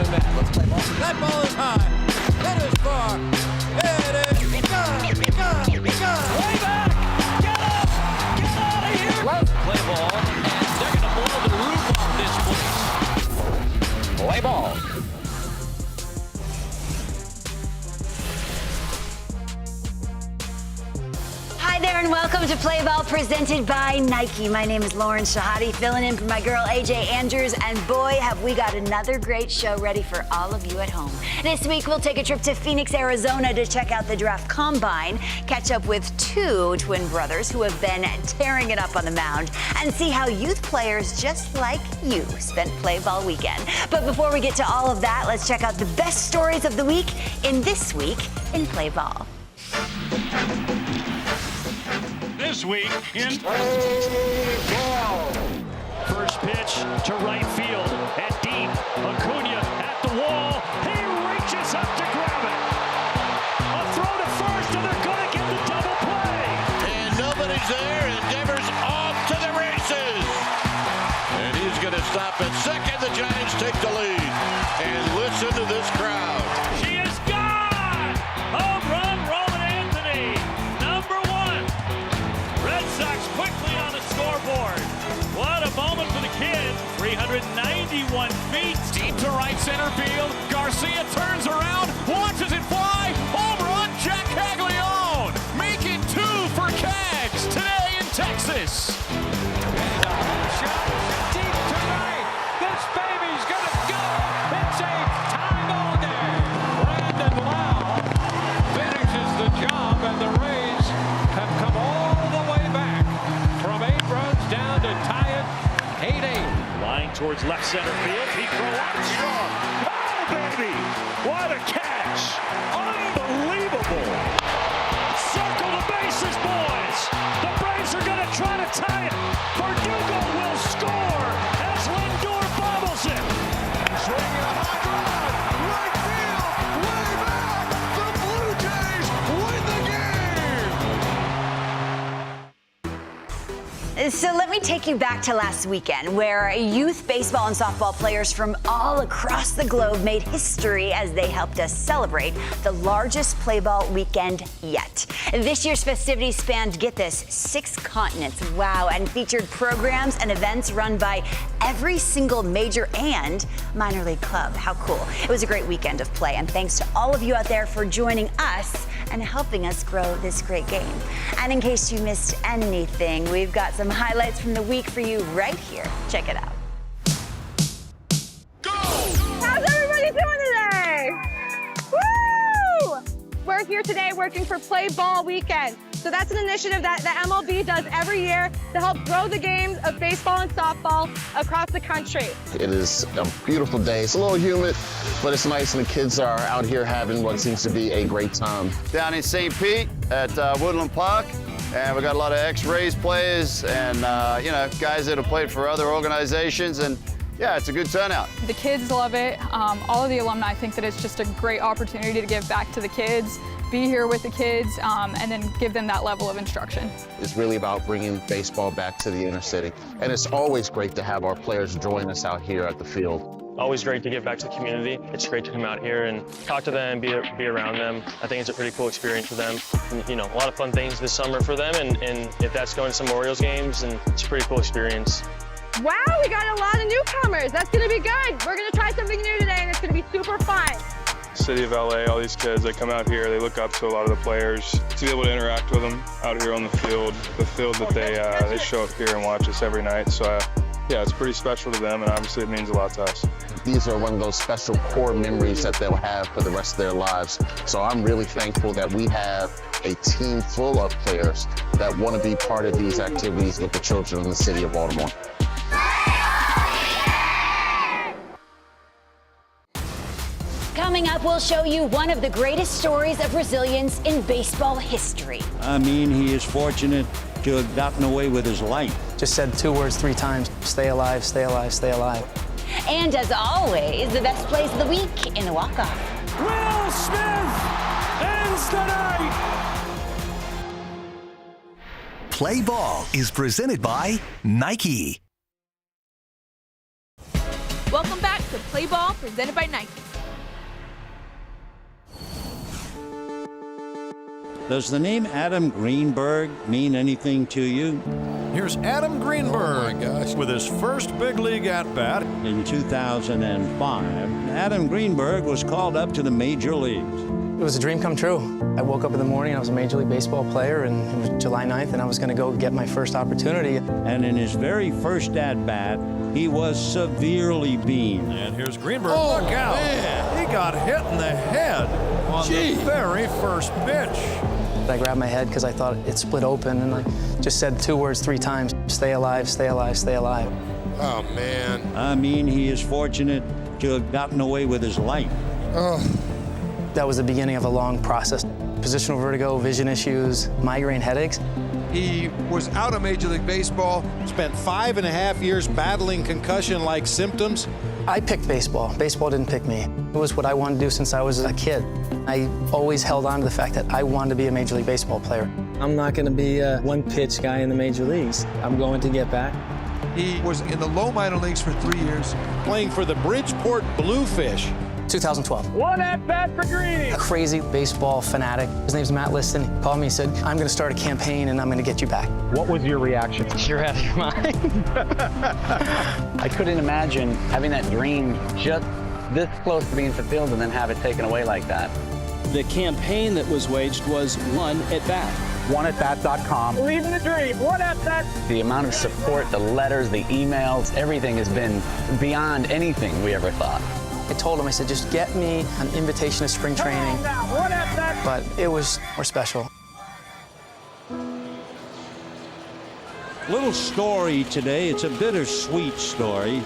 than that. Let's play ball. That ball is high. It is far. It is gone. Way back. Get up. Get out of here. Left. Play ball, and they're going to blow the roof off this place. Play ball. Hi there and welcome to Play Ball presented by Nike. My name is Lauren Shahadi, filling in for my girl AJ Andrews, and boy have we got another great show ready for all of you at home. This week we'll take a trip to Phoenix, Arizona to check out the draft combine, catch up with two twin brothers who have been tearing it up on the mound, and see how youth players just like you spent Play Ball weekend. But before we get to all of that, let's check out the best stories of the week in This Week in Play Ball. This week in first pitch to right field and deep. Acuna at the wall. He reaches up to grab it. A throw to first, and they're going to get the double play. And nobody's there, and Devers off to the races. And he's going to stop at second. The Giants take the lead. And listen to this crowd. She is gone. Home run, Roman Anthony. Number one. Red Sox quickly on the scoreboard. What a moment for the kid. 391 feet. Deep to right center field. Garcia turns around, watches it fly. Home run, Jack Caglione. Making two for Cags today in Texas. And a home shot deep to right. This baby's gonna go. It's a tie ball game. Brandon Lau finishes the job, and the Rays have come all the way back from 8 runs down to tie it 8-8. Lying towards left center field. Pedro Armstrong. Oh, baby. What a catch. Unbelievable. Circle the bases, boys. The Braves are going to try to tie it. Verdugo will score as Lindor bobbles it. Swinging a high drive. Right field. Way back. The Blue Jays win the game. So let me take you back to last weekend, where youth baseball and softball players from all across the globe made history as they helped us celebrate the largest Play Ball weekend yet. This year's festivities spanned, get this, 6 continents, wow, and featured programs and events run by every single major and minor league club. How cool. It was a great weekend of play, and thanks to all of you out there for joining us and helping us grow this great game. And in case you missed anything, we've got some highlights from the week for you right here. Check it out. How's everybody doing today? Woo! We're here today working for Play Ball Weekend. So that's an initiative that the MLB does every year to help grow the games of baseball and softball across the country. It is a beautiful day. It's a little humid, but it's nice, and the kids are out here having what seems to be a great time. Down in St. Pete at Woodland Park, and we got a lot of ex-Rays players and, you know, guys that have played for other organizations, and yeah, it's a good turnout. The kids love it. All of the alumni think that it's just a great opportunity to give back to the kids, be here with the kids, and then give them that level of instruction. It's really about bringing baseball back to the inner city, and it's always great to have our players join us out here at the field. Always great to give back to the community. It's great to come out here and talk to them, be around them. I think it's a pretty cool experience for them. And, you know, a lot of fun things this summer for them, and if that's going to some Orioles games, and it's a pretty cool experience. Wow, we got a lot of newcomers. That's going to be good. We're going to try something new today, and it's going to be super fun. City of LA, all these kids, they come out here, they look up to a lot of the players. To be able to interact with them out here on the field that they show up here and watch us every night. So yeah, it's pretty special to them, and obviously it means a lot to us. These are one of those special core memories that they'll have for the rest of their lives. So I'm really thankful that we have a team full of players that want to be part of these activities with the children in the city of Baltimore. Coming up, we'll show you one of the greatest stories of resilience in baseball history. I mean, he is fortunate to have gotten away with his life. Just said 2 words 3 times. Stay alive, stay alive, stay alive. And as always, the best plays of the week in the walk-off. Will Smith ends the night. Play Ball is presented by Nike. Welcome back to Play Ball, presented by Nike. Does the name Adam Greenberg mean anything to you? Here's Adam Greenberg with his first big league at-bat. In 2005, Adam Greenberg was called up to the major leagues. It was a dream come true. I woke up in the morning, I was a Major League Baseball player, and it was July 9th, and I was going to go get my first opportunity. And in his very first at-bat, he was severely beamed. And here's Greenberg. Look out. Man. He got hit in the head on the very first pitch. I grabbed my head because I thought it split open, and I just said 2 words 3 times: stay alive, stay alive, stay alive. Oh, man. I mean, he is fortunate to have gotten away with his life. That was the beginning of a long process. Positional vertigo, vision issues, migraine headaches. He was out of Major League Baseball, spent 5.5 years battling concussion-like symptoms. I picked baseball. Baseball didn't pick me. It was what I wanted to do since I was a kid. I always held on to the fact that I wanted to be a Major League Baseball player. I'm not going to be a one-pitch guy in the major leagues. I'm going to get back. He was in the low minor leagues for 3 years, playing for the Bridgeport Bluefish. 2012. One at-bat for Green. A crazy baseball fanatic. His name's Matt Liston. He called me and said, I'm going to start a campaign and I'm going to get you back. What was your reaction? You're out of your mind. I couldn't imagine having that dream just this close to being fulfilled and then have it taken away like that. The campaign that was waged was one at bat. OneAtBat.com. Believing the dream. One at-bat. The amount of support, the letters, the emails, everything has been beyond anything we ever thought. I told him, I said, just get me an invitation to spring training. But it was more special. Little story today, it's a bittersweet story.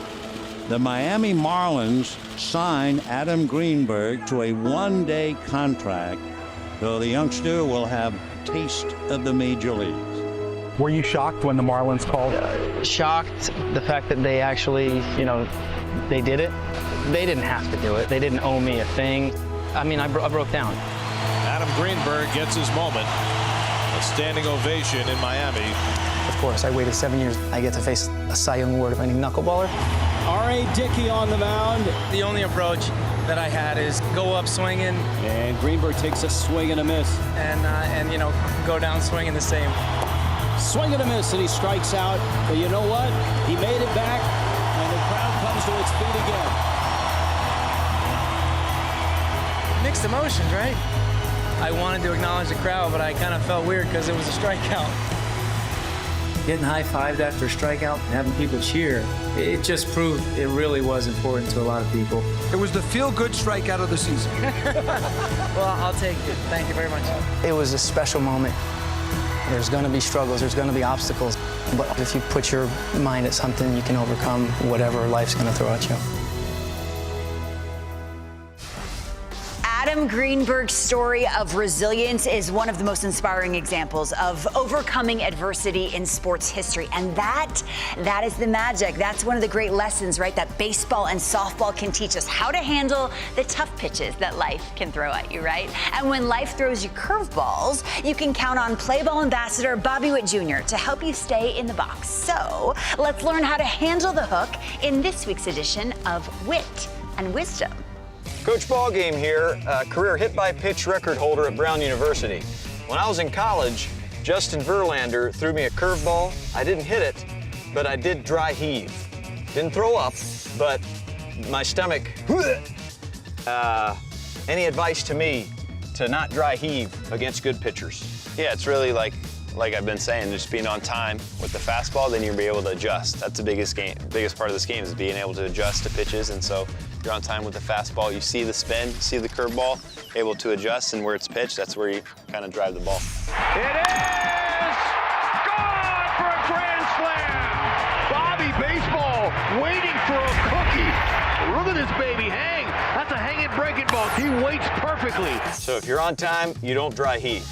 The Miami Marlins signed Adam Greenberg to a one-day contract, so the youngster will have a taste of the major leagues. Were you shocked when the Marlins called? Shocked the fact that they actually, they did it. They didn't have to do it. They didn't owe me a thing. I mean, I broke down. Adam Greenberg gets his moment. A standing ovation in Miami. Of course, I waited 7 years. I get to face a Cy Young Award winning knuckleballer. R.A. Dickey on the mound. The only approach that I had is go up swinging. And Greenberg takes a swing and a miss. And go down swinging the same. Swing and a miss, and he strikes out. But you know what? He made it back, and the crowd comes to its feet again. Mixed emotions, right? I wanted to acknowledge the crowd, but I kind of felt weird because it was a strikeout. Getting high-fived after a strikeout and having people cheer, it just proved it really was important to a lot of people. It was the feel-good strikeout of the season. Well, I'll take it. Thank you very much. It was a special moment. There's going to be struggles, there's going to be obstacles, but if you put your mind at something, you can overcome whatever life's going to throw at you. Adam Greenberg's story of resilience is one of the most inspiring examples of overcoming adversity in sports history. And that is the magic. That's one of the great lessons, right, that baseball and softball can teach us, how to handle the tough pitches that life can throw at you, right? And when life throws you curveballs, you can count on Play Ball ambassador Bobby Witt Jr. to help you stay in the box. So let's learn how to handle the hook in this week's edition of Wit and Wisdom. Coach Ballgame here, career hit-by-pitch record holder at Brown University. When I was in college, Justin Verlander threw me a curveball. I didn't hit it, but I did dry heave. Didn't throw up, but my stomach, any advice to me to not dry heave against good pitchers? Yeah, it's really like I've been saying, just being on time with the fastball, then you'll be able to adjust. That's the biggest part of this game is being able to adjust to pitches. And so you're on time with the fastball. You see the spin, you see the curveball, able to adjust, and where it's pitched, that's where you kind of drive the ball. It is gone for a grand slam. Bobby Baseball waiting for a cookie. Look at this baby hang. That's a hanging breaking ball. He waits perfectly. So if you're on time, you don't dry heave.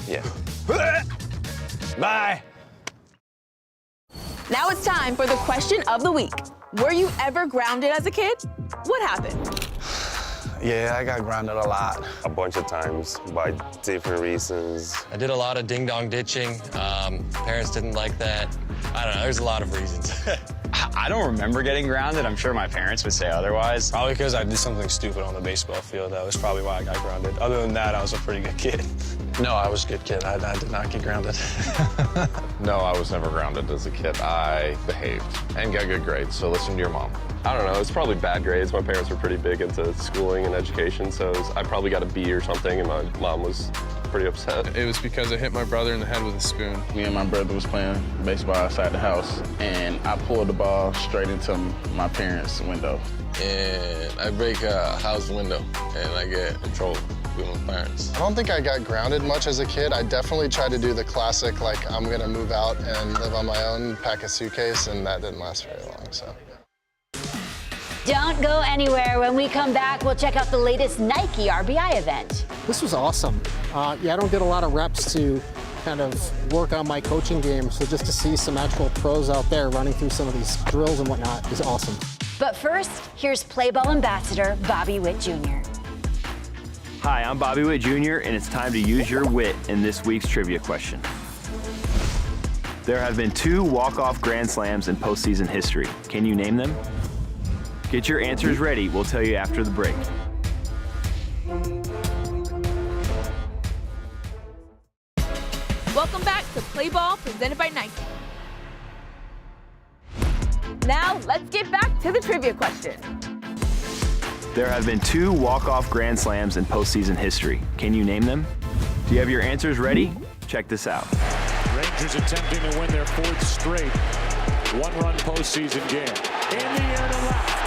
Yeah. Bye. Now it's time for the question of the week. Were you ever grounded as a kid? What happened? Yeah, I got grounded a lot. A bunch of times by different reasons. I did a lot of ding-dong ditching. Parents didn't like that. I don't know, there's a lot of reasons. I don't remember getting grounded. I'm sure my parents would say otherwise. Probably because I did something stupid on the baseball field. That was probably why I got grounded. Other than that, I was a pretty good kid. No, I was a good kid. I did not get grounded. No, I was never grounded as a kid. I behaved and got good grades, so listen to your mom. I don't know, it's probably bad grades. My parents were pretty big into schooling and education, so I probably got a B or something, and my mom was pretty upset. It was because I hit my brother in the head with a spoon. Me and my brother was playing baseball outside the house, and I pulled the ball straight into my parents' window. And I break a house window, and I get in trouble with my parents. I don't think I got grounded much as a kid. I definitely tried to do the classic, like, I'm gonna move out and live on my own, pack a suitcase, and that didn't last very long, so. Don't go anywhere. When we come back, we'll check out the latest Nike RBI event. This was awesome. Yeah, I don't get a lot of reps to kind of work on my coaching game, so just to see some actual pros out there running through some of these drills and whatnot is awesome. But first, here's Play Ball ambassador Bobby Witt Jr. Hi, I'm Bobby Witt Jr., and it's time to use your wit in this week's trivia question. There have been 2 walk-off Grand Slams in postseason history. Can you name them? Get your answers ready. We'll tell you after the break. Welcome back to Play Ball presented by Nike. Now, let's get back to the trivia question. There have been 2 walk-off Grand Slams in postseason history. Can you name them? Do you have your answers ready? Check this out. Rangers attempting to win their 4th straight one-run postseason game. In the air to left.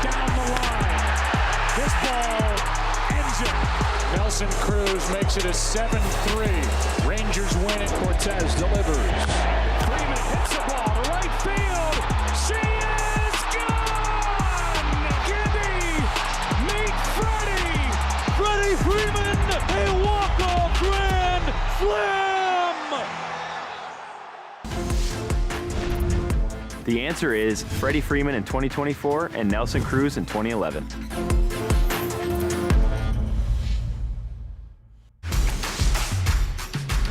Down the line. This ball ends it. Nelson Cruz makes it a 7-3. Rangers win and Cortez delivers. Freeman hits the ball to right field. She is gone! Gibby! Meet Freddie! Freddie Freeman, a walk-off grand slam! The answer is Freddie Freeman in 2024 and Nelson Cruz in 2011.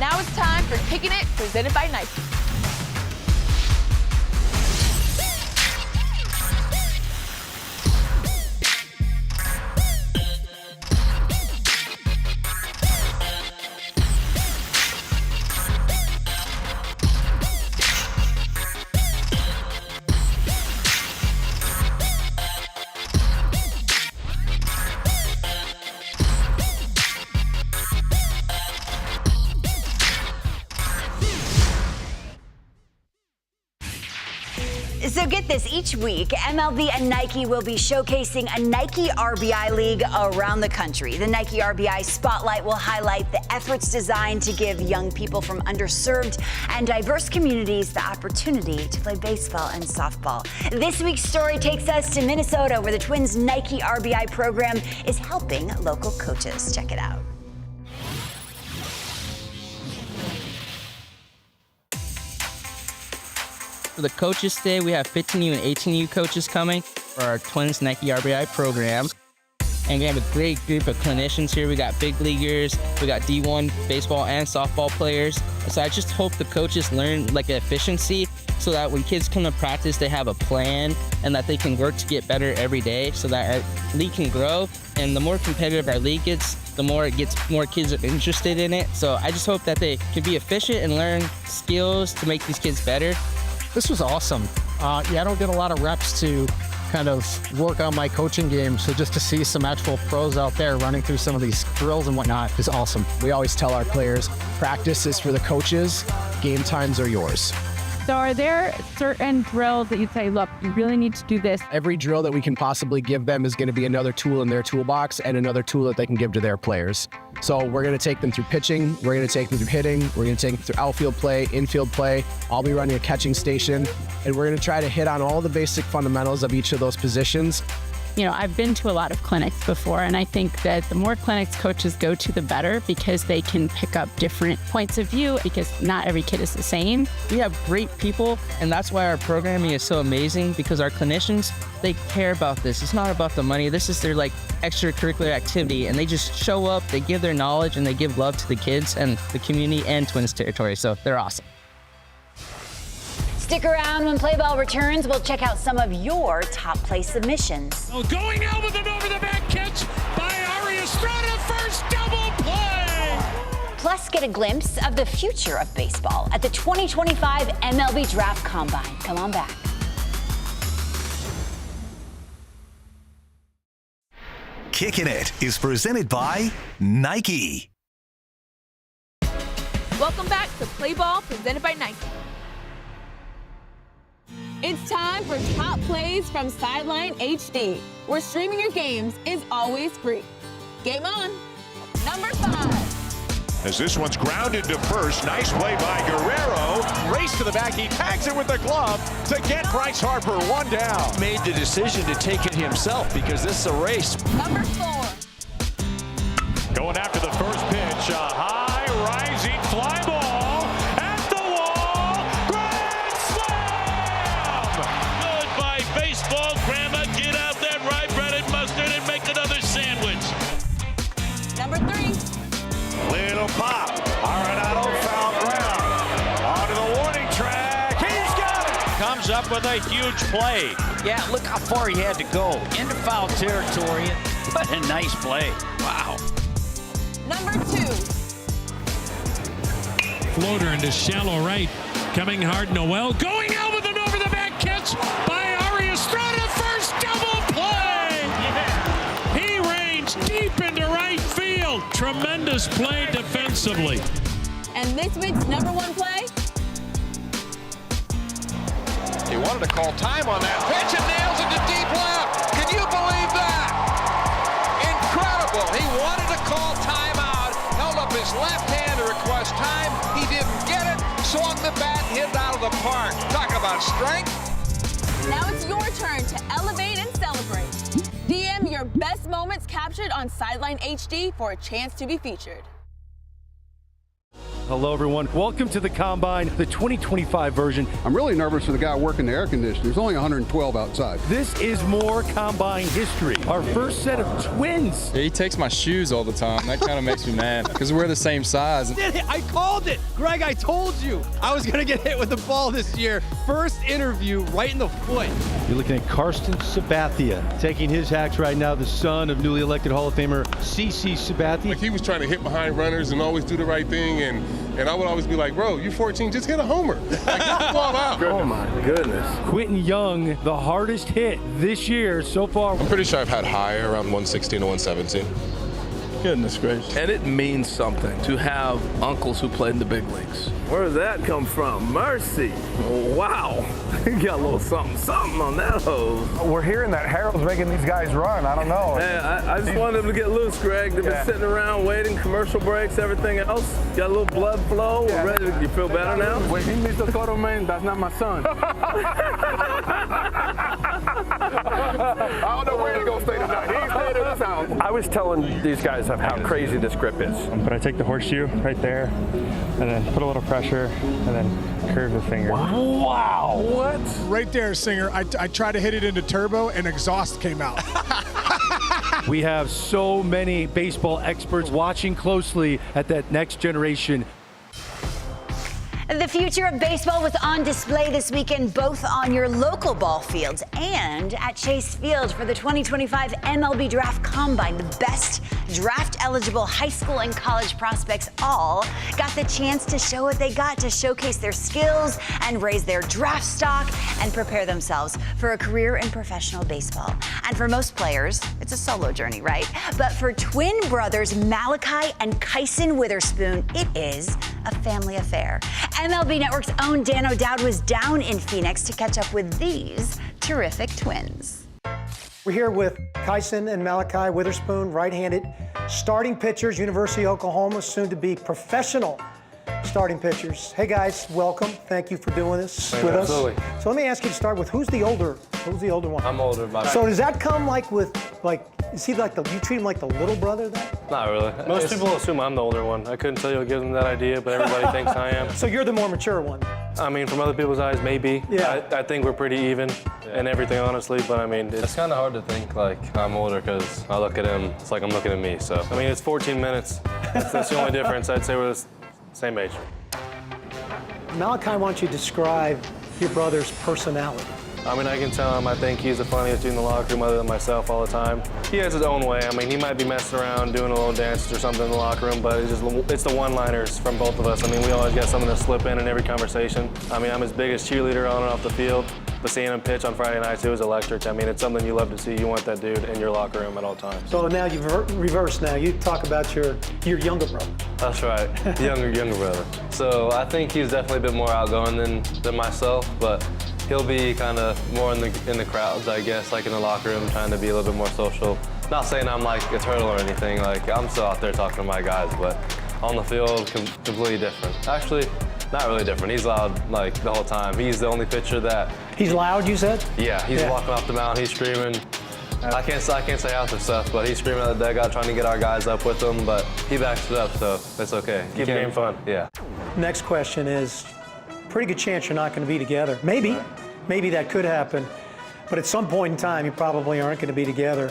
Now it's time for Kicking It, presented by Nike. So get this, each week, MLB and Nike will be showcasing a Nike RBI League around the country. The Nike RBI Spotlight will highlight the efforts designed to give young people from underserved and diverse communities the opportunity to play baseball and softball. This week's story takes us to Minnesota, where the Twins' Nike RBI program is helping local coaches. Check it out. For the coaches today, we have 15U and 18U coaches coming for our Twins Nike RBI program. And we have a great group of clinicians here. We got big leaguers, we got D1 baseball and softball players. So I just hope the coaches learn like efficiency so that when kids come to practice, they have a plan and that they can work to get better every day so that our league can grow. And the more competitive our league gets, the more it gets more kids interested in it. So I just hope that they can be efficient and learn skills to make these kids better. This was awesome. Yeah, I don't get a lot of reps to kind of work on my coaching game, so just to see some actual pros out there running through some of these drills and whatnot is awesome. We always tell our players, practice is for the coaches, game times are yours. So are there certain drills that you'd say, look, you really need to do this? Every drill that we can possibly give them is going to be another tool in their toolbox and another tool that they can give to their players. So we're going to take them through pitching, we're going to take them through hitting, we're going to take them through outfield play, infield play. I'll be running a catching station, and we're going to try to hit on all the basic fundamentals of each of those positions. You know, I've been to a lot of clinics before, and I think that the more clinics coaches go to, the better, because they can pick up different points of view, because not every kid is the same. We have great people, and that's why our programming is so amazing, because our clinicians, they care about this. It's not about the money. This is their like extracurricular activity, and they just show up, they give their knowledge, and they give love to the kids and the community and Twins territory. So they're awesome. Stick around when Play Ball returns. We'll check out some of your top play submissions. Oh, going out with an over-the-back catch by Ari Estrada, first double play! Plus, get a glimpse of the future of baseball at the 2025 MLB Draft Combine. Come on back. Kicking It is presented by Nike. Welcome back to Play Ball presented by Nike. It's time for top plays from Sideline HD, where streaming your games is always free. Game on. Number 5. As this one's grounded to first. Nice play by Guerrero. Race to the back. He tags it with the glove to get Bryce Harper one down. Made the decision to take it himself because this is a race. Number 4. Going after the first pitch. A high rising fly ball at the wall. Grand slam! Goodbye, baseball. Grandma, get out that rye bread and mustard and make another sandwich. Number 3. Little pop. Arenado foul ground. Onto the warning track. He's got it. Comes up with a huge play. Yeah, look how far he had to go into foul territory. What a nice play. Wow. Number 2. Floater into shallow right. Coming hard, Noel. Going out with an over-the-back catch by Ari Estrada. First double play. Yeah. He ranged deep into right field. Tremendous play defensively. And this week's number 1 play. He wanted to call time on that pitch and nails it to deep left. Can you believe that? Incredible. He wanted to call timeout, held up his left hand to request time. He didn't get it, swung the bat, hit it out of the park. Talk about strength. Now it's your turn to elevate and celebrate. DM your best moments captured on Sideline HD for a chance to be featured. Hello, everyone. Welcome to the Combine, the 2025 version. I'm really nervous for the guy working the air conditioner. There's only 112 outside. This is more Combine history. Our first set of twins. Yeah, he takes my shoes all the time. That kind of makes me mad because we're the same size. I called it. Greg, I told you I was going to get hit with the ball this year. First interview right in the foot. You're looking at Karsten Sabathia taking his hacks right now, the son of newly elected Hall of Famer CC Sabathia. Like he was trying to hit behind runners and always do the right thing, and I would always be like, bro, you're 14, just hit a homer. Like, get the ball out. Oh my goodness. Quentin Young, the hardest hit this year so far. I'm pretty sure I've had high around 116 to 117. Goodness gracious. And it means something to have uncles who played in the big leagues. Where does that come from? Mercy. Wow. You got a little something on that hose. We're hearing that Harold's making these guys run. I don't know. Hey, I just wanted them to get loose, Greg. They've been sitting around waiting, commercial breaks, everything else. Got a little blood flow. We're ready. You feel better now? When he meets the photo man, that's not my son. I don't know where he's going to stay tonight. He's staying at his house. I was telling these guys how crazy this grip is. But I take the horseshoe right there and then put a little pressure and then curve the finger. Wow. What? Right there, Singer. I tried to hit it into turbo and exhaust came out. We have so many baseball experts watching closely at that next generation. The future of baseball was on display this weekend, both on your local ball fields and at Chase Field for the 2025 MLB Draft Combine. The best draft-eligible high school and college prospects all got the chance to show what they got, to showcase their skills and raise their draft stock and prepare themselves for a career in professional baseball. And for most players, it's a solo journey, right? But for twin brothers Malachi and Kyson Witherspoon, it is a family affair. MLB Network's own Dan O'Dowd was down in Phoenix to catch up with these terrific twins. We're here with Kyson and Malachi Witherspoon, right-handed starting pitchers, University of Oklahoma, soon to be professional starting pitchers. Hey guys, welcome. Thank you for doing this with us. Absolutely. So let me ask you to start with who's the older one? I'm older. So does that come is he like you treat him like the little brother then? Not really. Most people assume I'm the older one. I couldn't tell you what gives them that idea, but everybody thinks I am. So you're the more mature one? I mean, from other people's eyes, maybe. Yeah. I think we're pretty even in everything, honestly, but I mean, It's kind of hard to think like I'm older because I look at him, it's like I'm looking at me, so. I mean, it's 14 minutes. That's the only difference. I'd say we're the same age. Malachi, why don't you describe your brother's personality? I mean, I can tell him I think he's the funniest dude in the locker room other than myself all the time. He has his own way. I mean, he might be messing around doing a little dance or something in the locker room, but it's the one-liners from both of us. I mean, we always got something to slip in every conversation. I mean, I'm his biggest cheerleader on and off the field, but seeing him pitch on Friday nights, it was electric. I mean, it's something you love to see. You want that dude in your locker room at all times. So now you've reversed now. You talk about your younger brother. That's right, younger brother. So I think he's definitely a bit more outgoing than myself, but he'll be kind of more in the crowds, I guess, like in the locker room, trying to be a little bit more social. Not saying I'm like a turtle or anything, like I'm still out there talking to my guys, but on the field, completely different. Actually, not really different. He's loud like the whole time. He's the only pitcher that... He's loud, you said? Yeah, he's walking off the mound, he's screaming. I can't say half the stuff, but he's screaming at the dugout, trying to get our guys up with him, but he backs it up, so it's okay. Keep the game fun, yeah. Next question is, pretty good chance you're not going to be together. Maybe that could happen, but at some point in time, you probably aren't going to be together.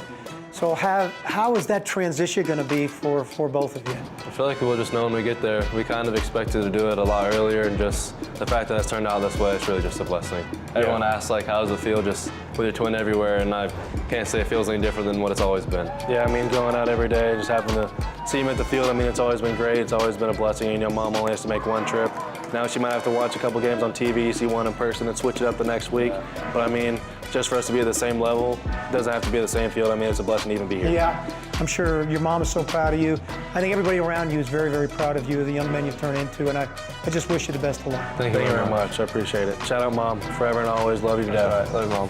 So how is that transition going to be for both of you? I feel like we'll just know when we get there. We kind of expected to do it a lot earlier, and just the fact that it's turned out this way, it's really just a blessing. Everyone asks, like, how does it feel just with your twin everywhere, and I can't say it feels any different than what it's always been. Yeah, I mean, going out every day, just having to see him at the field, I mean, it's always been great. It's always been a blessing. You know, Mom only has to make one trip. Now she might have to watch a couple games on TV, see one in person, and switch it up the next week. But I mean, just for us to be at the same level, it doesn't have to be the same field. I mean, it's a blessing to even be here. Yeah, I'm sure your mom is so proud of you. I think everybody around you is very, very proud of you, the young man you've turned into, and I just wish you the best of luck. Thank you very much. I appreciate it. Shout out, Mom. Forever and always. Love you, Dad. Love you, Mom.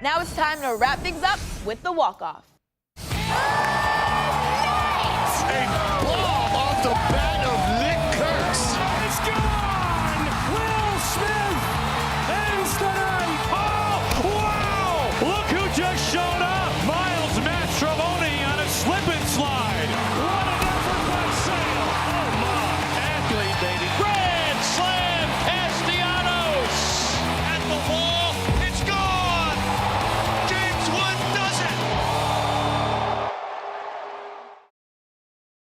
Now it's time to wrap things up with the walk-off. A bomb off the bat of